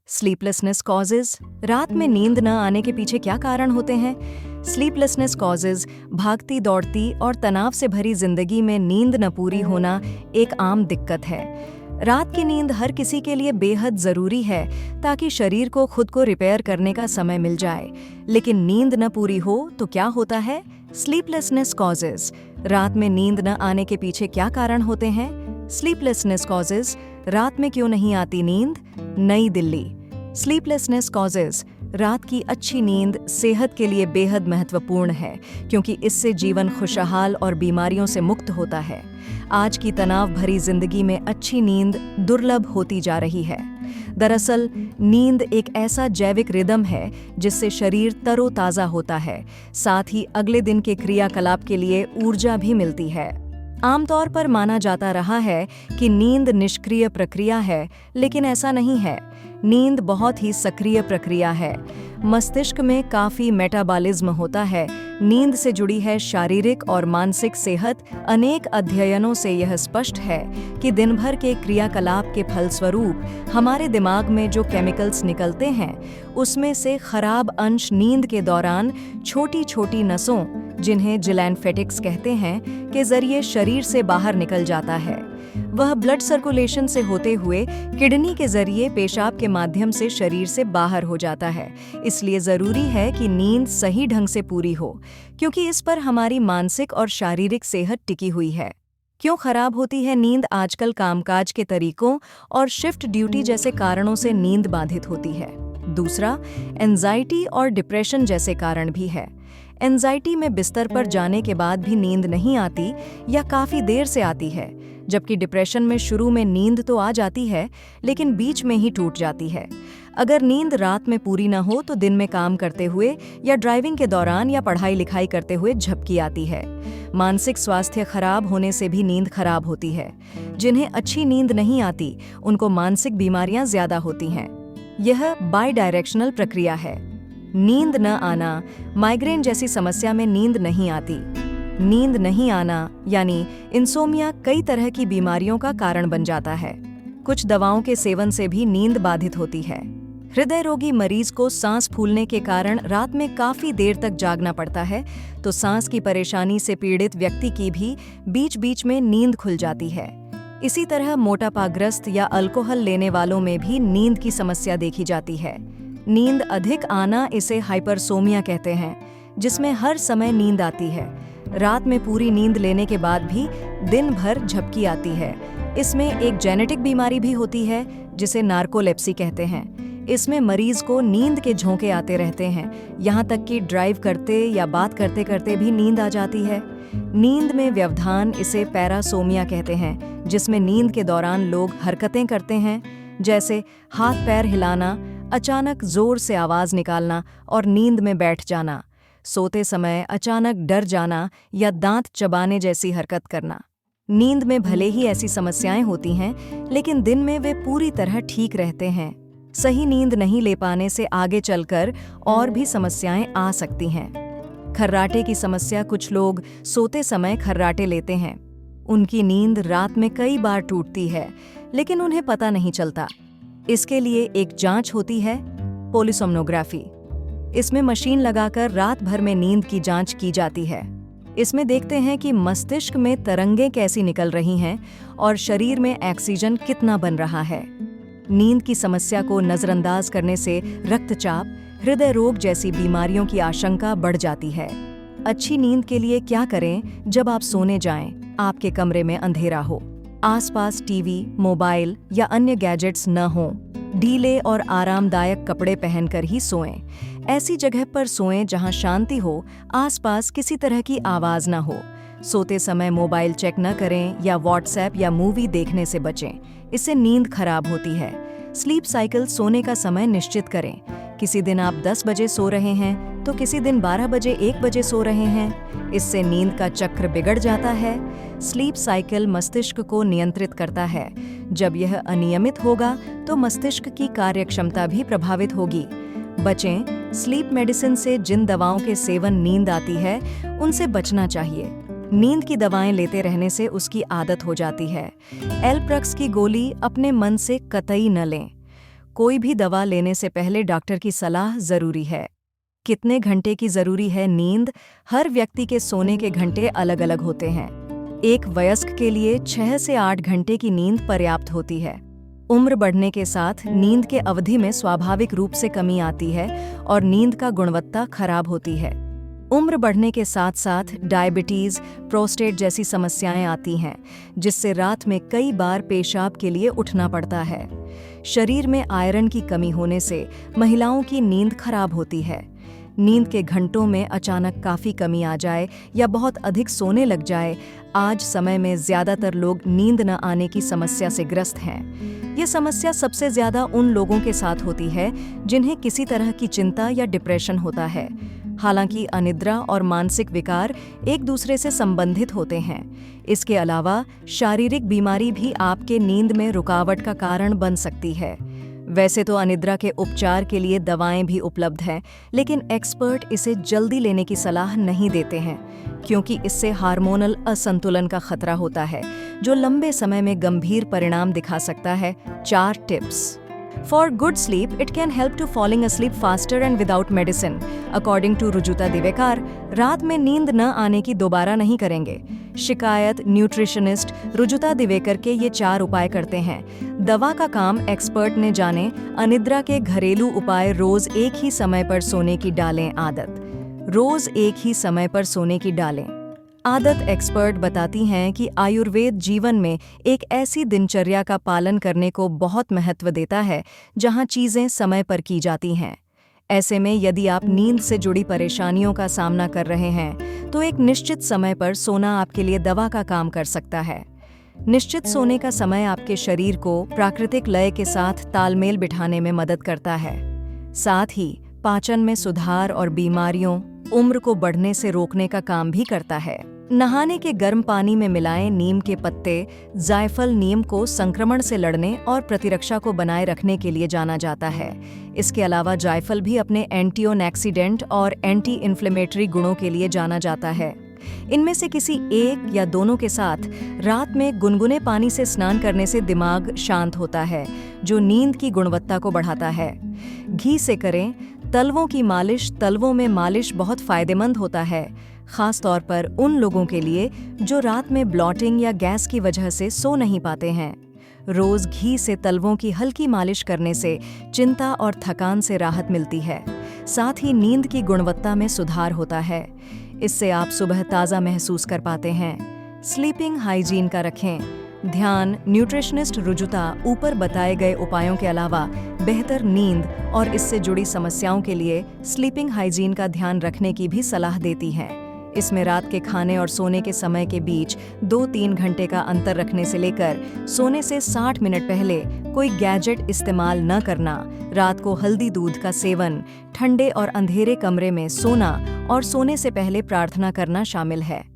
Sleeplessness causes, रात में नींद न आने के पीछे क्या कारण होते हैं? स्लीपलेसनेस कॉजेज, भागती दौड़ती और तनाव से भरी जिंदगी में नींद न पूरी होना एक आम दिक्कत है। रात की नींद हर किसी के लिए बेहद जरूरी है ताकि शरीर को खुद को रिपेयर करने का समय मिल जाए। लेकिन नींद न पूरी हो तो क्या होता है? स्लीपलेसनेस कॉजेज, रात में नींद न आने के पीछे क्या कारण होते हैं? स्लीपलेसनेस कॉजेज, रात में क्यों नहीं आती नींद? नई दिल्ली। स्लीपलेसनेस कॉजेज, रात की अच्छी नींद सेहत के लिए बेहद महत्वपूर्ण है क्योंकि इससे जीवन खुशहाल और बीमारियों से मुक्त होता है। आज की तनाव भरी जिंदगी में अच्छी नींद दुर्लभ होती जा रही है। दरअसल नींद एक ऐसा जैविक रिदम है जिससे शरीर तरोताजा होता है, साथ ही अगले दिन के क्रियाकलाप के लिए ऊर्जा भी मिलती है। आमतौर पर माना जाता रहा है कि नींद निष्क्रिय प्रक्रिया है, लेकिन ऐसा नहीं है। नींद बहुत ही सक्रिय प्रक्रिया है। मस्तिष्क में काफी मेटाबॉलिज्म होता है। नींद से जुड़ी है शारीरिक और मानसिक सेहत। अनेक अध्ययनों से यह स्पष्ट है कि दिन भर के क्रियाकलाप के फलस्वरूप हमारे दिमाग में जो केमिकल्स निकलते हैं, उसमें से खराब अंश नींद के दौरान छोटी छोटी नसों, जिन्हें जिलैम्फेटिक्स कहते हैं, के जरिए शरीर से बाहर निकल जाता है। वह ब्लड सर्कुलेशन से होते हुए किडनी के जरिए पेशाब के माध्यम से शरीर से बाहर हो जाता है। इसलिए जरूरी है कि नींद सही ढंग से पूरी हो, क्योंकि इस पर हमारी मानसिक और शारीरिक सेहत टिकी हुई है। क्यों खराब होती है नींद? आजकल कामकाज के तरीकों और शिफ्ट ड्यूटी जैसे कारणों से नींद बाधित होती है। दूसरा, एंजाइटी और डिप्रेशन जैसे कारण भी है। एंजाइटी में बिस्तर पर जाने के बाद भी नींद नहीं आती या काफी देर से आती है, जबकि डिप्रेशन में शुरू में नींद तो आ जाती है लेकिन बीच में ही टूट जाती है। अगर नींद रात में पूरी न हो तो दिन में काम करते हुए या ड्राइविंग के दौरान या पढ़ाई लिखाई करते हुए झपकी आती है। मानसिक स्वास्थ्य खराब होने से भी नींद खराब होती है। जिन्हें अच्छी नींद नहीं आती, उनको मानसिक बीमारियां ज्यादा होती हैं। यह बाई डायरेक्शनल प्रक्रिया है। नींद न आना, माइग्रेन जैसी समस्या में नींद नहीं आती। नींद नहीं आना यानी इंसोमिया कई तरह की बीमारियों का कारण बन जाता है। कुछ दवाओं के सेवन से भी नींद बाधित होती है। हृदय रोगी मरीज को सांस फूलने के कारण रात में काफी देर तक जागना पड़ता है, तो सांस की परेशानी से पीड़ित व्यक्ति की भी बीच बीच में नींद खुल जाती है। इसी तरह मोटापाग्रस्त या अल्कोहल लेने वालों में भी नींद की समस्या देखी जाती है। नींद अधिक आना इसे हाइपरसोमिया कहते हैं, जिसमें हर समय नींद आती है। रात में पूरी नींद लेने के बाद भी दिन भर झपकी आती है। इसमें एक जेनेटिक बीमारी भी होती है जिसे नार्कोलेप्सी कहते हैं। इसमें मरीज को नींद के झोंके आते रहते हैं, यहाँ तक कि ड्राइव करते या बात करते करते भी नींद आ जाती है। नींद में व्यवधान इसे पैरासोमिया कहते हैं, जिसमें नींद के दौरान लोग हरकतें करते हैं, जैसे हाथ पैर हिलाना, अचानक जोर से आवाज निकालना और नींद में बैठ जाना। सोते समय अचानक डर जाना या दांत चबाने जैसी हरकत करना। नींद में भले ही ऐसी समस्याएं होती हैं, लेकिन दिन में वे पूरी तरह ठीक रहते हैं। सही नींद नहीं ले पाने से आगे चलकर और भी समस्याएं आ सकती हैं। खर्राटे की समस्या, कुछ लोग सोते समय खर्राटे लेते हैं। उनकी नींद रात में कई बार टूटती है, लेकिन उन्हें पता नहीं चलता। इसके लिए एक जांच होती है, पोलिसोम्नोग्राफी। इसमें मशीन लगाकर रात भर में नींद की जांच की जाती है। इसमें देखते हैं कि मस्तिष्क में तरंगें कैसी निकल रही हैं और शरीर में ऑक्सीजन कितना बन रहा है। नींद की समस्या को नजरअंदाज करने से रक्तचाप, हृदय रोग जैसी बीमारियों की आशंका बढ़ जाती है। अच्छी नींद के लिए क्या करें? जब आप सोने जाएं, आपके कमरे में अंधेरा हो, आसपास टीवी, मोबाइल या अन्य गैजेट्स न हों। ढीले और आरामदायक कपड़े पहनकर ही सोएं। ऐसी जगह पर सोएं जहां शांति हो, आसपास किसी तरह की आवाज न हो। सोते समय मोबाइल चेक न करें या व्हाट्सएप या मूवी देखने से बचें, इससे नींद खराब होती है। स्लीप साइकिल, सोने का समय निश्चित करें। किसी दिन आप 10 बजे सो रहे हैं तो किसी दिन 12 बजे 1 बजे सो रहे हैं। इससे नींद का चक्र बिगड़ जाता है। स्लीप साइकिल मस्तिष्क को नियंत्रित करता है। जब यह अनियमित होगा तो मस्तिष्क की कार्यक्षमता भी प्रभावित होगी। बचें स्लीप मेडिसिन से। जिन दवाओं के सेवन नींद आती है, उनसे बचना चाहिए। नींद की दवाएं लेते रहने से उसकी आदत हो जाती है। एलप्रक्स की गोली अपने मन से कतई न लें। कोई भी दवा लेने से पहले डॉक्टर की सलाह जरूरी है। कितने घंटे की जरूरी है नींद? हर व्यक्ति के सोने के घंटे अलग-अलग होते हैं। एक वयस्क के लिए 6 से 8 घंटे की नींद पर्याप्त होती है। उम्र बढ़ने के साथ नींद के अवधि में स्वाभाविक रूप से कमी आती है और नींद का गुणवत्ता खराब होती है। उम्र बढ़ने के साथ साथ डायबिटीज, प्रोस्टेट जैसी समस्याएं आती हैं, जिससे रात में कई बार पेशाब के लिए उठना पड़ता है। शरीर में आयरन की कमी होने से महिलाओं की नींद खराब होती है। नींद के घंटों में अचानक काफ़ी कमी आ जाए या बहुत अधिक सोने लग जाए, आज समय में ज़्यादातर लोग नींद न आने की समस्या से ग्रस्त हैं। ये समस्या सबसे ज़्यादा उन लोगों के साथ होती है जिन्हें किसी तरह की चिंता या डिप्रेशन होता है। हालांकि अनिद्रा और मानसिक विकार एक दूसरे से संबंधित होते हैं। इसके अलावा शारीरिक बीमारी भी आपके नींद में रुकावट का कारण बन सकती है। वैसे तो अनिद्रा के उपचार के लिए दवाएं भी उपलब्ध हैं, लेकिन एक्सपर्ट इसे जल्दी लेने की सलाह नहीं देते हैं, क्योंकि इससे हार्मोनल असंतुलन का खतरा होता है, जो लंबे समय में गंभीर परिणाम दिखा सकता है। 4 tips For good sleep, it can help to falling asleep faster and without medicine. According to Rujuta Diwekar, रात में नींद न आने की दोबारा नहीं करेंगे। शिकायत न्यूट्रिशनिस्ट रुजुता दिवेकर के ये 4 उपाय करते हैं। दवा का काम एक्सपर्ट ने जाने। अनिद्रा के घरेलू उपाय: रोज एक ही समय पर सोने की डालें आदत। रोज एक ही समय पर सोने की डालें आदत एक्सपर्ट बताती हैं कि आयुर्वेद जीवन में एक ऐसी दिनचर्या का पालन करने को बहुत महत्व देता है जहां चीजें समय पर की जाती हैं। ऐसे में यदि आप नींद से जुड़ी परेशानियों का सामना कर रहे हैं, तो एक निश्चित समय पर सोना आपके लिए दवा का काम कर सकता है। निश्चित सोने का समय आपके शरीर को प्राकृतिक लय के साथ तालमेल बिठाने में मदद करता है। साथ ही पाचन में सुधार और बीमारियों, उम्र को बढ़ने से रोकने का काम भी करता है। नहाने के गर्म पानी में मिलाएं नीम के पत्ते। जायफल नीम को संक्रमण से लड़ने और प्रतिरक्षा को बनाए रखने के लिए जाना जाता है। इसके अलावा जायफल भी अपने एंटीऑक्सीडेंट और एंटी इन्फ्लेमेटरी गुणों के लिए जाना जाता है। इनमें से किसी एक या दोनों के साथ रात में गुनगुने पानी से स्नान करने से दिमाग शांत होता है, जो नींद की गुणवत्ता को बढ़ाता है। घी से करें तलवों की मालिश। तलवों में मालिश बहुत फायदेमंद होता है, खास तौर पर उन लोगों के लिए जो रात में ब्लॉटिंग या गैस की वजह से सो नहीं पाते हैं। रोज घी से तलवों की हल्की मालिश करने से चिंता और थकान से राहत मिलती है। साथ ही नींद की गुणवत्ता में सुधार होता है। इससे आप सुबह ताज़ा महसूस कर पाते हैं। स्लीपिंग हाइजीन का रखें ध्यान। न्यूट्रिशनिस्ट रुजुता ऊपर बताए गए उपायों के अलावा बेहतर नींद और इससे जुड़ी समस्याओं के लिए स्लीपिंग हाइजीन का ध्यान रखने की भी सलाह देती हैं। इसमें रात के खाने और सोने के समय के बीच 2-3 घंटे का अंतर रखने से लेकर सोने से 60 मिनट पहले कोई गैजेट इस्तेमाल न करना, रात को हल्दी दूध का सेवन, ठंडे और अंधेरे कमरे में सोना और सोने से पहले प्रार्थना करना शामिल है।